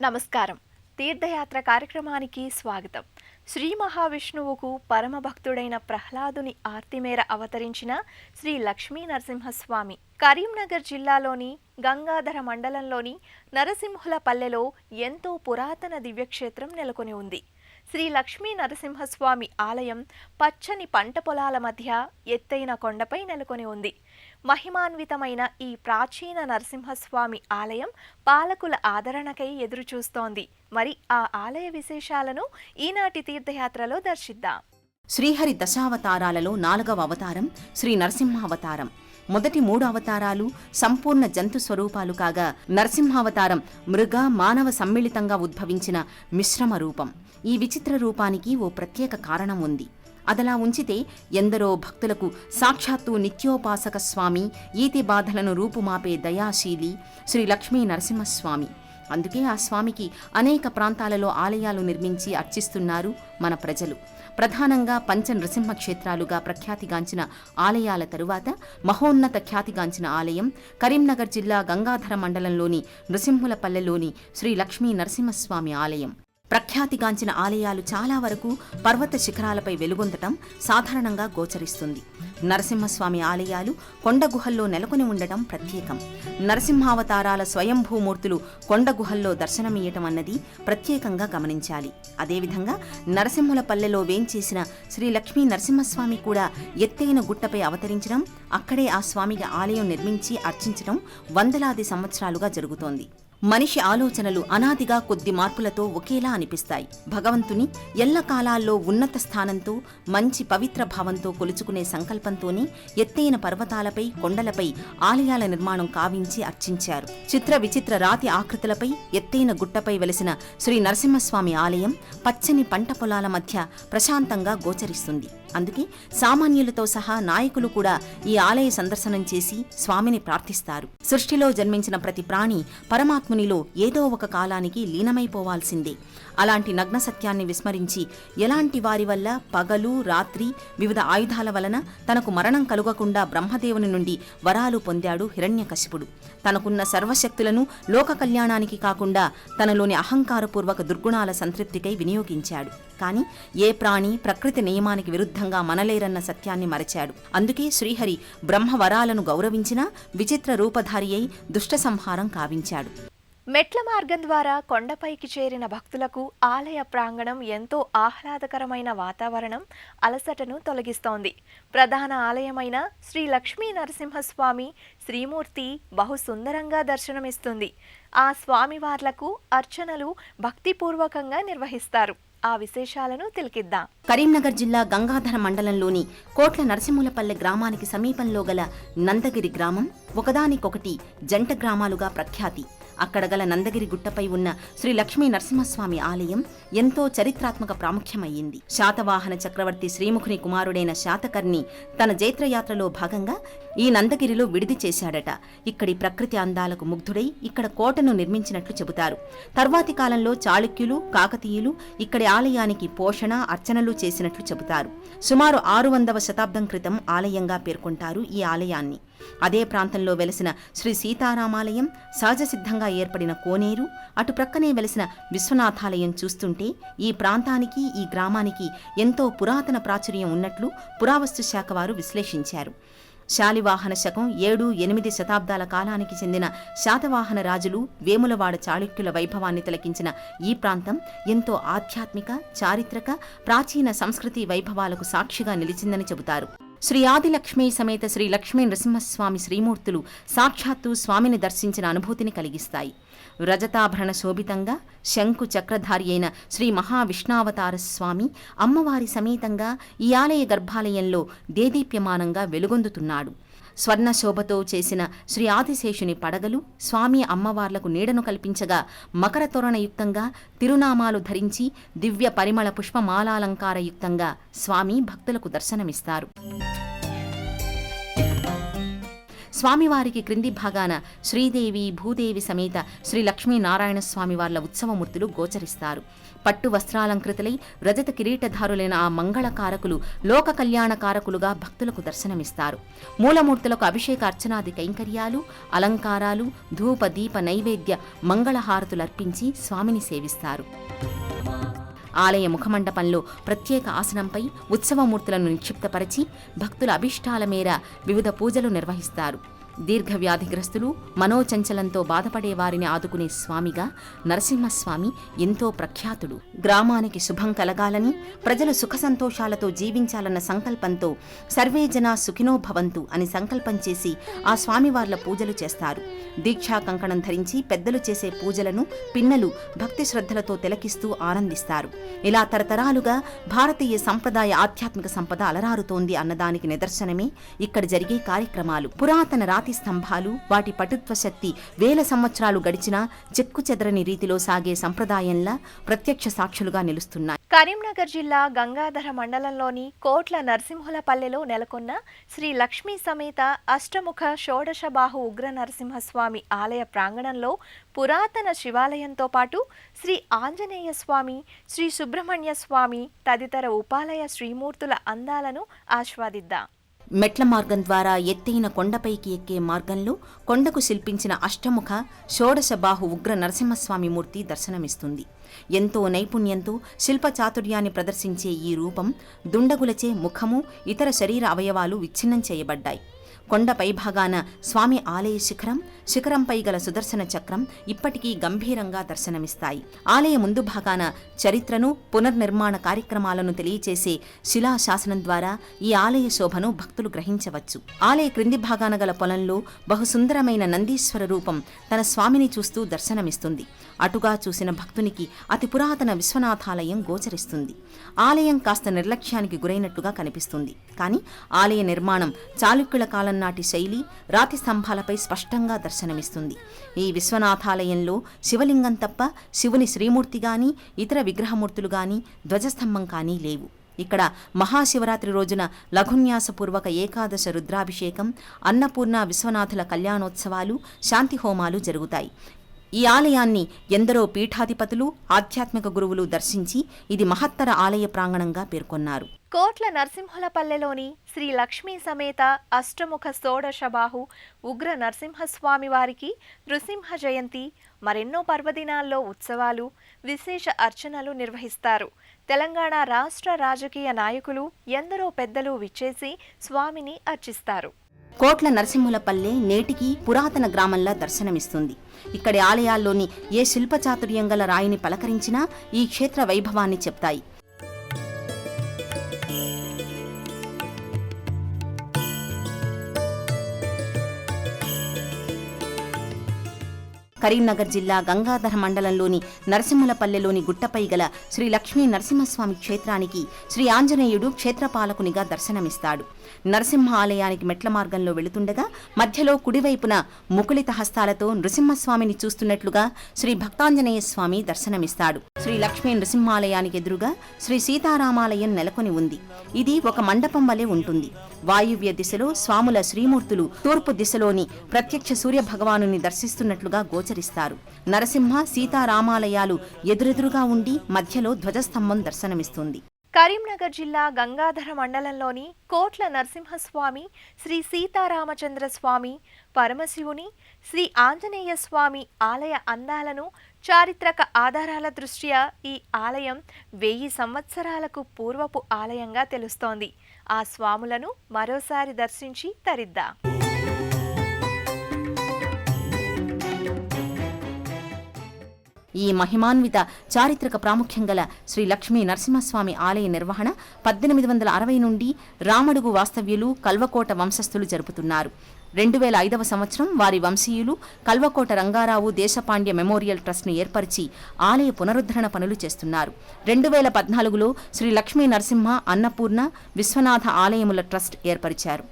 నమస్కారం. తీర్థయాత్ర కార్యక్రమానికి స్వాగతం. శ్రీ మహావిష్ణువుకు పరమభక్తుడైన ప్రహ్లాదుని ఆర్తి మేర అవతరించిన శ్రీ లక్ష్మీ నరసింహస్వామి కరీంనగర్ జిల్లాలోని గంగాధర మండలంలోని నరసింహులపల్లెలో ఎంతో పురాతన దివ్యక్షేత్రం నెలకొని ఉంది. శ్రీ లక్ష్మీ నరసింహస్వామి ఆలయం పచ్చని పంట పొలాల మధ్య ఎత్తైన కొండపై నెలకొని ఉంది. మహిమాన్వితమైన ఈ ప్రాచీన నరసింహస్వామి ఆలయం పాలకుల ఆదరణకై ఎదురుచూస్తోంది. మరి ఆ ఆలయ విశేషాలను ఈనాటి తీర్థయాత్రలో దర్శిద్దాం. శ్రీహరి దశావతారాలలో 4వ అవతారం శ్రీ నరసింహావతారం. మొదటి 3 అవతారాలు సంపూర్ణ జంతు స్వరూపాలు కాగా, నరసింహావతారం మృగ మానవ సమ్మిళితంగా ఉద్భవించిన మిశ్రమ రూపం. ఈ విచిత్ర రూపానికి ఓ ప్రత్యేక కారణం ఉంది. అదలా ఉంచితే ఎందరో భక్తులకు సాక్షాత్తు నిత్యోపాసక స్వామి, ఈతి బాధలను రూపుమాపే దయాశీలి శ్రీ లక్ష్మీ నరసింహస్వామి. అందుకే ఆ స్వామికి అనేక ప్రాంతాలలో ఆలయాలు నిర్మించి అర్చిస్తున్నారు మన ప్రజలు. ప్రధానంగా పంచ నృసింహ క్షేత్రాలుగా ప్రఖ్యాతిగాంచిన ఆలయాల తరువాత మహోన్నత ఖ్యాతిగాంచిన ఆలయం కరీంనగర్ జిల్లా గంగాధర మండలంలోని నృసింహులపల్లెలోని శ్రీ లక్ష్మీ నరసింహస్వామి ఆలయం. ప్రఖ్యాతిగాంచిన ఆలయాలు చాలా వరకు పర్వత శిఖరాలపై వెలుగొందటం సాధారణంగా గోచరిస్తుంది. నరసింహస్వామి ఆలయాలు కొండ గుహల్లో నెలకొని ఉండటం ప్రత్యేకం. నరసింహావతారాల స్వయంభూమూర్తులు కొండ గుహల్లో దర్శనమియ్యటం అన్నది ప్రత్యేకంగా గమనించాలి. అదేవిధంగా నరసింహులపల్లెలో వేంచేసిన శ్రీ లక్ష్మీ నరసింహస్వామి కూడా ఎత్తైన గుట్టపై అవతరించడం, అక్కడే ఆ స్వామికి ఆలయం నిర్మించి అర్చించడం వందలాది సంవత్సరాలుగా జరుగుతోంది. మనిషి ఆలోచనలు అనాదిగా కొద్ది మార్పులతో ఒకేలా అనిపిస్తాయి. భగవంతుని ఎల్లకాలాల్లో ఉన్నత స్థానంతో, మంచి పవిత్ర భావంతో కొలుచుకునే సంకల్పంతోనే ఎత్తైన పర్వతాలపై, కొండలపై ఆలయాల నిర్మాణం కావించి అర్చించారు. చిత్ర విచిత్ర రాతి ఆకృతులపై ఎత్తైన గుట్టపై వెలిసిన శ్రీ నరసింహస్వామి ఆలయం పచ్చని పంట పొలాల మధ్య ప్రశాంతంగా గోచరిస్తుంది. అందుకే సామాన్యులతో సహా నాయకులు కూడా ఈ ఆలయ సందర్శనం చేసి స్వామిని ప్రార్థిస్తారు. సృష్టిలో జన్మించిన ప్రతి ప్రాణి పరమాత్మునిలో ఏదో ఒక కాలానికి లీనమైపోవాల్సిందే. అలాంటి నగ్న సత్యాన్ని విస్మరించి ఎలాంటి వారి వల్ల పగలు రాత్రి వివిధ ఆయుధాల వలన తనకు మరణం కలుగకుండా బ్రహ్మదేవుని నుండి వరాలు పొందాడు హిరణ్యకశిపుడు. తనకున్న సర్వశక్తులను లోక కళ్యాణానికి కాకుండా తనలోని అహంకారపూర్వక దుర్గుణాల సంతృప్తికై వినియోగించాడు. కాని ఏ ప్రాణి ప్రకృతి నియమానికి విరుద్ధంగా మనలేరన్న సత్యాన్ని మరచాడు. అందుకే శ్రీహరి బ్రహ్మవరాలను గౌరవించినా విచిత్ర రూపధారి అయి దుష్ట సంహారం కావించాడు. మెట్ల మార్గం ద్వారా కొండపైకి చేరిన భక్తులకు ఆలయ ప్రాంగణం ఎంతో ఆహ్లాదకరమైన వాతావరణం అలసటను తొలగిస్తోంది. ప్రధాన ఆలయమైన శ్రీ లక్ష్మీ నరసింహస్వామి శ్రీమూర్తి బహు సుందరంగా దర్శనమిస్తుంది. ఆ స్వామివార్లకు అర్చనలు భక్తిపూర్వకంగా నిర్వహిస్తారు. ఆ విశేషాలను తిలకిద్దాం. కరీంనగర్ జిల్లా గంగాధర మండలంలోని కోట్ల నరసింహులపల్లె గ్రామానికి సమీపంలో గల నందగిరి గ్రామం ఒకదానికొకటి జంట గ్రామాలుగా ప్రఖ్యాతి. అక్కడ గల నందగిరి గుట్టపై ఉన్న శ్రీ లక్ష్మీ నరసింహస్వామి ఆలయం ఎంతో చరిత్రాత్మక ప్రాముఖ్యమయ్యింది. శాతవాహన చక్రవర్తి శ్రీముఖుని కుమారుడైన శాతకర్ణి తన జైత్రయాత్రలో భాగంగా ఈ నందగిరిలో విడిది చేశాడట. ఇక్కడి ప్రకృతి అందాలకు ముగ్ధుడై ఇక్కడ కోటను నిర్మించినట్లు చెబుతారు. తర్వాతి కాలంలో చాళుక్యులు, కాకతీయులు ఇక్కడి ఆలయానికి పోషణ, అర్చనలు చేసినట్లు చెబుతారు. సుమారు 600వ శతాబ్దం క్రితం ఆలయంగా పేర్కొంటారు ఈ ఆలయాన్ని. అదే ప్రాంతంలో వెలసిన శ్రీ సీతారామాలయం, సహజసిద్ధంగా ఏర్పడిన కోనేరు, అటు ప్రక్కనే వెలసిన విశ్వనాథాలయం చూస్తుంటే ఈ ప్రాంతానికి, ఈ గ్రామానికి ఎంతో పురాతన ప్రాచుర్యం ఉన్నట్లు పురావస్తు శాఖ వారు విశ్లేషించారు. శాలివాహన శకం 7-8 శతాబ్దాల కాలానికి చెందిన శాతవాహన రాజులు, వేములవాడ చాళుక్యుల వైభవాన్ని తిలకించిన ఈ ప్రాంతం ఎంతో ఆధ్యాత్మిక, చారిత్రక, ప్రాచీన సంస్కృతి వైభవాలకు సాక్షిగా నిలిచిందని చెబుతారు. శ్రీ ఆదిలక్ష్మీ సమేత శ్రీ లక్ష్మీ నరసింహస్వామి శ్రీమూర్తులు సాక్షాత్తు స్వామిని దర్శించిన అనుభూతిని కలిగిస్తాయి. రజతాభరణ శోభితంగా శంకు చక్రధారి అయిన శ్రీ మహావిష్ణావతార స్వామి అమ్మవారి సమేతంగా ఈ ఆలయ గర్భాలయంలో దేదీప్యమానంగా వెలుగొందుతున్నాడు. స్వర్ణశోభతో చేసిన శ్రీ ఆదిశేషుని పడగలు స్వామి అమ్మవార్లకు నీడను కల్పించగా, మకర తోరణయుక్తంగా తిరునామాలు ధరించి దివ్య పరిమళ పుష్పమాలాలంకారయుక్తంగా స్వామి భక్తులకు దర్శనమిస్తారు. స్వామివారికి క్రింది భాగాన శ్రీదేవి భూదేవి సమేత శ్రీ లక్ష్మీనారాయణ స్వామివార్ల ఉత్సవమూర్తులు గోచరిస్తారు. పట్టు వస్త్రాలంకృతులై రజత కిరీటధారులైన ఆ మంగళకారకులు లోక కళ్యాణకారకులుగా భక్తులకు దర్శనమిస్తారు. మూలమూర్తులకు అభిషేక అర్చనాది కైంకర్యాలు, అలంకారాలు, ధూప దీప నైవేద్య మంగళహారతులర్పించి స్వామిని సేవిస్తారు. ఆలయ ముఖమండపంలో ప్రత్యేక ఆసనంపై ఉత్సవమూర్తులను నిక్షిప్తపరిచి భక్తుల అభిష్టాల మేర వివిధ పూజలు నిర్వహిస్తారు. దీర్ఘవ్యాధిగ్రస్తులు, మనోచంచలంతో బాధపడే వారిని ఆదుకునే స్వామిగా నరసింహస్వామి ఎంతో ప్రఖ్యాతుడు. గ్రామానికి శుభం కలగాలని, ప్రజలు సుఖ సంతోషాలతో జీవించాలన్న సంకల్పంతో సర్వే జనా సుఖినో భవంతు అని సంకల్పం చేసి ఆ స్వామివార్ల పూజలు చేస్తారు. దీక్షా కంకణం ధరించి పెద్దలు చేసే పూజలను పిన్నలు భక్తి శ్రద్ధలతో తిలకిస్తూ ఆనందిస్తారు. ఇలా తరతరాలుగా భారతీయ సంప్రదాయ ఆధ్యాత్మిక సంపద అలరారుతోంది అన్నదానికి నిదర్శనమే ఇక్కడ జరిగే కార్యక్రమాలు. పురాతన రాతి స్తంభాలు, వాటి పటుత్వ శక్తి వేల సంవత్సరాలు గడిచినా చెక్కు చెదరని రీతిలో సాగే సంప్రదాయంలా ప్రత్యక్ష సాక్షులుగా నిలుస్తున్నాయి. కరీంనగర్ జిల్లా గంగాధర మండలంలోని కోట్ల నరసింహులపల్లెలో నెలకొన్న శ్రీ లక్ష్మీ సమేత అష్టముఖ షోడశబాహు ఉగ్ర నరసింహస్వామి ఆలయ ప్రాంగణంలో పురాతన శివాలయంతో పాటు శ్రీ ఆంజనేయ స్వామి, శ్రీ సుబ్రహ్మణ్య స్వామి తదితర ఉపాలయ శ్రీమూర్తుల అందాలను ఆస్వాదిద్దాం. మెట్ల మార్గం ద్వారా ఎత్తైన కొండపైకి ఎక్కే మార్గంలో కొండకు శిల్పించిన అష్టముఖ షోడశబాహు ఉగ్ర నరసింహస్వామి మూర్తి దర్శనమిస్తుంది. ఎంతో నైపుణ్యంతో శిల్పచాతుర్యాన్ని ప్రదర్శించే ఈ రూపం దుండగులచే ముఖము, ఇతర శరీర అవయవాలు విచ్ఛిన్నం చేయబడ్డాయి. కొండ పైభాగాన స్వామి ఆలయ శిఖరంపై గల సుదర్శన చక్రం ఇప్పటికీ గంభీరంగా దర్శనమిస్తాయి. ఆలయ ముందు భాగాన చరిత్రను, పునర్నిర్మాణ కార్యక్రమాలను తెలియచేసే శిలాశాసనం ద్వారా ఈ ఆలయ శోభను భక్తులు గ్రహించవచ్చు. ఆలయ క్రింది భాగాన గల పొలంలో బహుసుందరమైన నందీశ్వర రూపం తన స్వామిని చూస్తూ దర్శనమిస్తుంది. అటుగా చూసిన భక్తునికి అతి పురాతన విశ్వనాథాలయం గోచరిస్తుంది. ఆలయం కాస్త నిర్లక్ష్యానికి గురైనట్టుగా కనిపిస్తుంది. కానీ ఆలయ నిర్మాణం చాళుక్యుల కాలం నాటి శైలి, రాతి స్తంభాలపై స్పష్టంగా దర్శనమిస్తుంది. ఈ విశ్వనాథాలయంలో శివలింగం తప్ప శివుని శ్రీమూర్తి గాని, ఇతర విగ్రహమూర్తులు గాని, ధ్వజస్తంభం కానీ లేవు. ఇక్కడ మహాశివరాత్రి రోజున లఘున్యాసపూర్వక ఏకాదశ రుద్రాభిషేకం, అన్నపూర్ణ విశ్వనాథుల కళ్యాణోత్సవాలు, శాంతి హోమాలు జరుగుతాయి. ఈ ఆలయాన్ని ఎందరో పీఠాధిపతులు, ఆధ్యాత్మిక గురువులు దర్శించి ఇది మహత్తర ఆలయ ప్రాంగణంగా పేర్కొన్నారు. కోట్ల నరసింహులపల్లెలోని శ్రీ లక్ష్మీ సమేత అష్టముఖ షోడశబాహు ఉగ్ర నరసింహస్వామి వారికి నృసింహ జయంతి, మరెన్నో పర్వదినాల్లో ఉత్సవాలు, విశేష అర్చనలు నిర్వహిస్తారు. తెలంగాణ రాష్ట్ర రాజకీయ నాయకులు, ఎందరో పెద్దలు విచ్చేసి స్వామిని అర్చిస్తారు. కోట్ల నరసింహులపల్లె నేటికి పురాతన గ్రామంలా దర్శనమిస్తుంది. ఇక్కడి ఆలయాల్లోని ఏ శిల్పచాతుర్యం గల రాయిని పలకరించినా ఈ క్షేత్ర వైభవాన్ని చెప్తాయి. కరీంనగర్ జిల్లా గంగాధర మండలంలోని నరసింహులపల్లెలోని గుట్టపై గల శ్రీ లక్ష్మీ నరసింహస్వామి క్షేత్రానికి శ్రీ ఆంజనేయుడు క్షేత్రపాలకునిగా దర్శనమిస్తాడు. నరసింహ ఆలయానికి మెట్ల మార్గంలో వెళుతుండగా మధ్యలో కుడివైపున ముకుళిత హస్తాలతో నృసింహస్వామిని చూస్తున్నట్లుగా శ్రీ భక్తాంజనేయ స్వామి దర్శనమిస్తాడు. శ్రీ లక్ష్మీ నృసింహాలయానికి ఎదురుగా శ్రీ సీతారామాలయం నెలకొని ఉంది. ఇది ఒక మండపం వలె ఉంటుంది. వాయువ్య దిశలో స్వాముల శ్రీమూర్తులు తూర్పు దిశలోని ప్రత్యక్ష సూర్య భగవానుని దర్శిస్తున్నట్లుగా గోచరిస్తారు. నరసింహ సీతారామాలయాలు ఎదురెదురుగా ఉండి మధ్యలో ధ్వజస్తంభం దర్శనమిస్తుంది. కరీంనగర్ జిల్లా గంగాధర మండలంలోని కోట్ల నరసింహస్వామి, శ్రీ సీతారామచంద్ర స్వామి, పరమశివుని, శ్రీ ఆంజనేయ స్వామి ఆలయ అందాలను, చారిత్రక ఆధారాల దృష్ట్యా ఈ ఆలయం 1000 సంవత్సరాలకు పూర్వపు ఆలయంగా తెలుస్తోంది. ఆ స్వాములను మరోసారి దర్శించి తరిద్దాం. ఈ మహిమాన్విత చారిత్రక ప్రాముఖ్యం గల శ్రీ లక్ష్మీ నరసింహస్వామి ఆలయ నిర్వహణ 1860 నుండి రామడుగు వాస్తవ్యులు కల్వకోట వంశస్థులు జరుపుతున్నారు. 2005వ సంవత్సరం వారి వంశీయులు కల్వకోట రంగారావు దేశపాండ్య మెమోరియల్ ట్రస్ట్ను ఏర్పరిచి ఆలయ పునరుద్ధరణ పనులు చేస్తున్నారు. 2014లో శ్రీ లక్ష్మీ నరసింహ, అన్నపూర్ణ, విశ్వనాథ ఆలయముల ట్రస్ట్ ఏర్పరిచారు.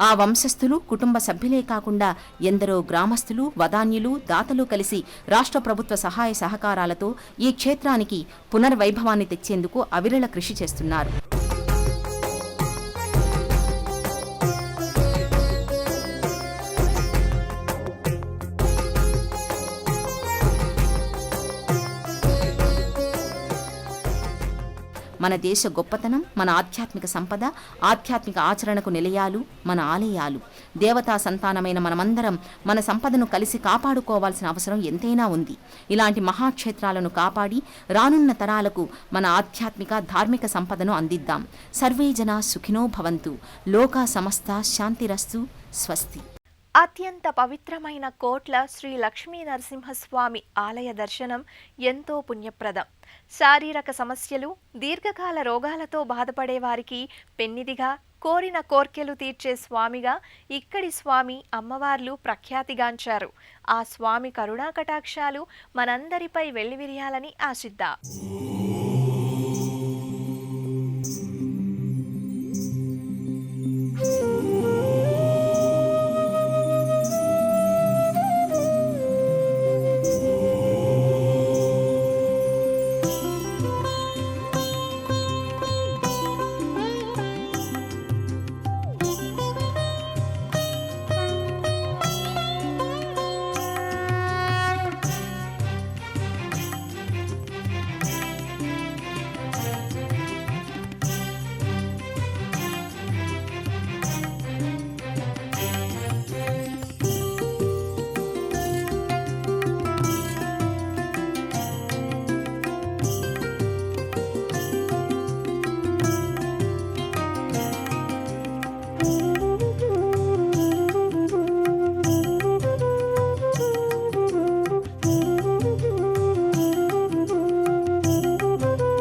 ఆ వంశస్థులు, కుటుంబ సభ్యులే కాకుండా ఎందరో గ్రామస్తులు, వదాన్యులు, దాతలు కలిసి రాష్ట్ర ప్రభుత్వ సహాయ సహకారాలతో ఈ క్షేత్రానికి పునర్వైభవాన్ని తెచ్చేందుకు అవిరళ కృషి చేస్తున్నారు. మన దేశ గొప్పతనం, మన ఆధ్యాత్మిక సంపద, ఆధ్యాత్మిక ఆచరణకు నిలయాలు మన ఆలయాలు. దేవతా సంతానమైన మనమందరం మన సంపదను కలిసి కాపాడుకోవాల్సిన అవసరం ఎంతైనా ఉంది. ఇలాంటి మహాక్షేత్రాలను కాపాడి రానున్న తరాలకు మన ఆధ్యాత్మిక ధార్మిక సంపదను అందిద్దాం. సర్వే జనా సుఖినో భవంతు. లోకా సమస్త శాంతిరస్తు. స్వస్తి. అత్యంత పవిత్రమైన కోట్ల శ్రీ లక్ష్మీ నరసింహస్వామి ఆలయ దర్శనం ఎంతో పుణ్యప్రదం. శారీరక సమస్యలు, దీర్ఘకాల రోగాలతో బాధపడే వారికి పెన్నిదిగా, కోరిన కోర్కెలు తీర్చే స్వామిగా ఇక్కడి స్వామి అమ్మవార్లు ప్రఖ్యాతిగాంచారు. ఆ స్వామి కరుణా కటాక్షాలు మనందరిపై వెల్లివిరియాలని ఆశిద్దాం.